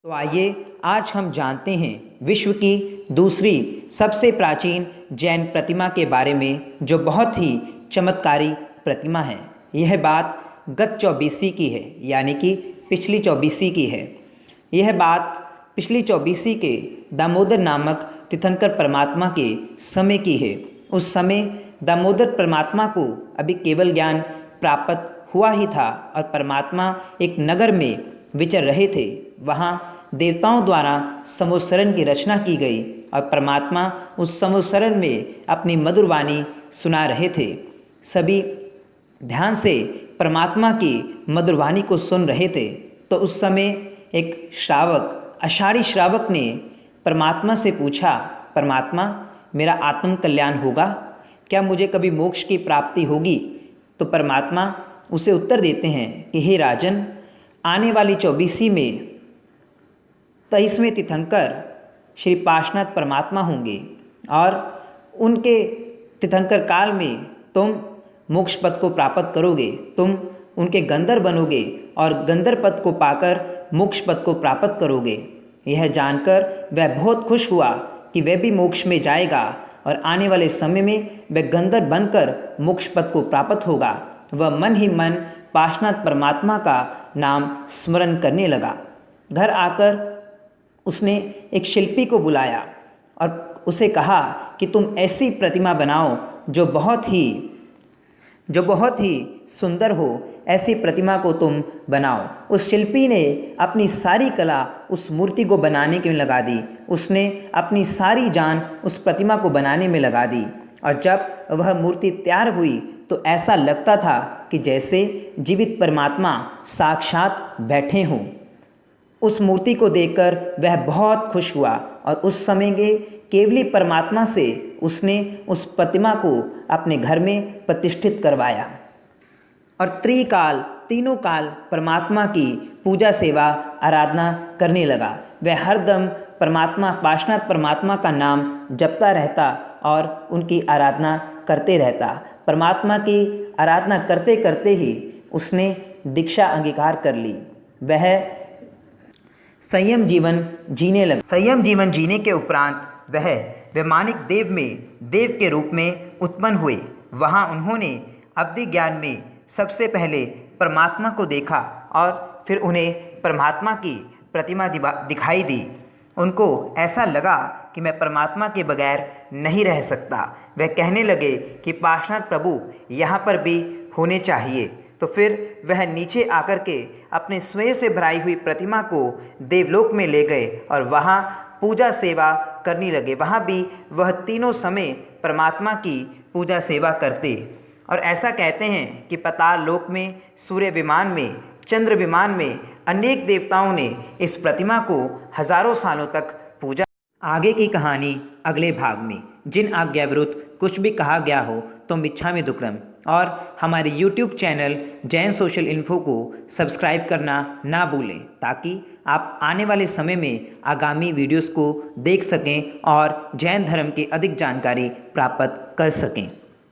तो आइए आज हम जानते हैं विश्व की दूसरी सबसे प्राचीन जैन प्रतिमा के बारे में, जो बहुत ही चमत्कारी प्रतिमा है। यह बात गत चौबीसी की है, यानी कि पिछली चौबीसी की है। यह बात पिछली चौबीसी के दामोदर नामक तीर्थंकर परमात्मा के समय की है। उस समय दामोदर परमात्मा को अभी केवल ज्ञान प्राप्त हुआ ही था और परमात्मा एक नगर में विचर रहे थे। वहाँ देवताओं द्वारा समोत्सरण की रचना की गई और परमात्मा उस समोत्सरण में अपनी मधुर वाणी सुना रहे थे। सभी ध्यान से परमात्मा की मधुर वाणी को सुन रहे थे। तो उस समय एक श्रावक, आषाढ़ी श्रावक ने परमात्मा से पूछा, परमात्मा मेरा आत्म कल्याण होगा? क्या मुझे कभी मोक्ष की प्राप्ति होगी? तो परमात्मा उसे उत्तर देते हैं कि हे राजन, आने वाली चौबीसी में 23वें तीर्थंकर श्री पार्श्वनाथ परमात्मा होंगे और उनके तीर्थंकर काल में तुम मोक्ष पद को प्राप्त करोगे। तुम उनके गंधर्व बनोगे और गंधर्व पद को पाकर मोक्ष पद को प्राप्त करोगे। यह जानकर वह बहुत खुश हुआ कि वह भी मोक्ष में जाएगा और आने वाले समय में वह गंधर्व बनकर मोक्ष पद को प्राप्त होगा। वह मन ही मन पार्श्वनाथ परमात्मा का नाम स्मरण करने लगा। घर आकर उसने एक शिल्पी को बुलाया और उसे कहा कि तुम ऐसी प्रतिमा बनाओ जो बहुत ही सुंदर हो। ऐसी प्रतिमा को तुम बनाओ। उस शिल्पी ने अपनी सारी कला उस मूर्ति को बनाने में लगा दी। उसने अपनी सारी जान उस प्रतिमा को बनाने में लगा दी और जब वह मूर्ति तैयार हुई तो ऐसा लगता था कि जैसे जीवित परमात्मा साक्षात बैठे हों। उस मूर्ति को देखकर वह बहुत खुश हुआ और उस समय के केवली परमात्मा से उसने उस प्रतिमा को अपने घर में प्रतिष्ठित करवाया और त्रिकाल, तीनों काल परमात्मा की पूजा सेवा आराधना करने लगा। वह हरदम परमात्मा, पार्श्वनाथ परमात्मा का नाम जपता रहता और उनकी आराधना करते रहता। परमात्मा की आराधना करते करते ही उसने दीक्षा अंगीकार कर ली। वह संयम जीवन जीने लगा। संयम जीवन जीने के उपरांत वह वैमानिक देव में देव के रूप में उत्पन्न हुए। वहाँ उन्होंने अवधि ज्ञान में सबसे पहले परमात्मा को देखा और फिर उन्हें परमात्मा की प्रतिमा दिखाई दी। उनको ऐसा लगा कि मैं परमात्मा के बगैर नहीं रह सकता। वह कहने लगे कि पार्श्वनाथ प्रभु यहाँ पर भी होने चाहिए। तो फिर वह नीचे आकर के अपने स्वयं से भराई हुई प्रतिमा को देवलोक में ले गए और वहाँ पूजा सेवा करने लगे। वहाँ भी वह तीनों समय परमात्मा की पूजा सेवा करते और ऐसा कहते हैं कि पाताल लोक में, सूर्य विमान में, चंद्र विमान में अनेक देवताओं ने इस प्रतिमा को हजारों सालों तक पूजा। आगे की कहानी अगले भाग में। जिन आज्ञा विरुद्ध कुछ भी कहा गया हो तो मिच्छामि दुक्कडम और हमारे YouTube channel Jain social info को सब्सक्राइब करना ना भूलें, ताकि आप आने वाले समय में आगामी वीडियोस को देख सकें और जैन धर्म की अधिक जानकारी प्राप्त कर सकें।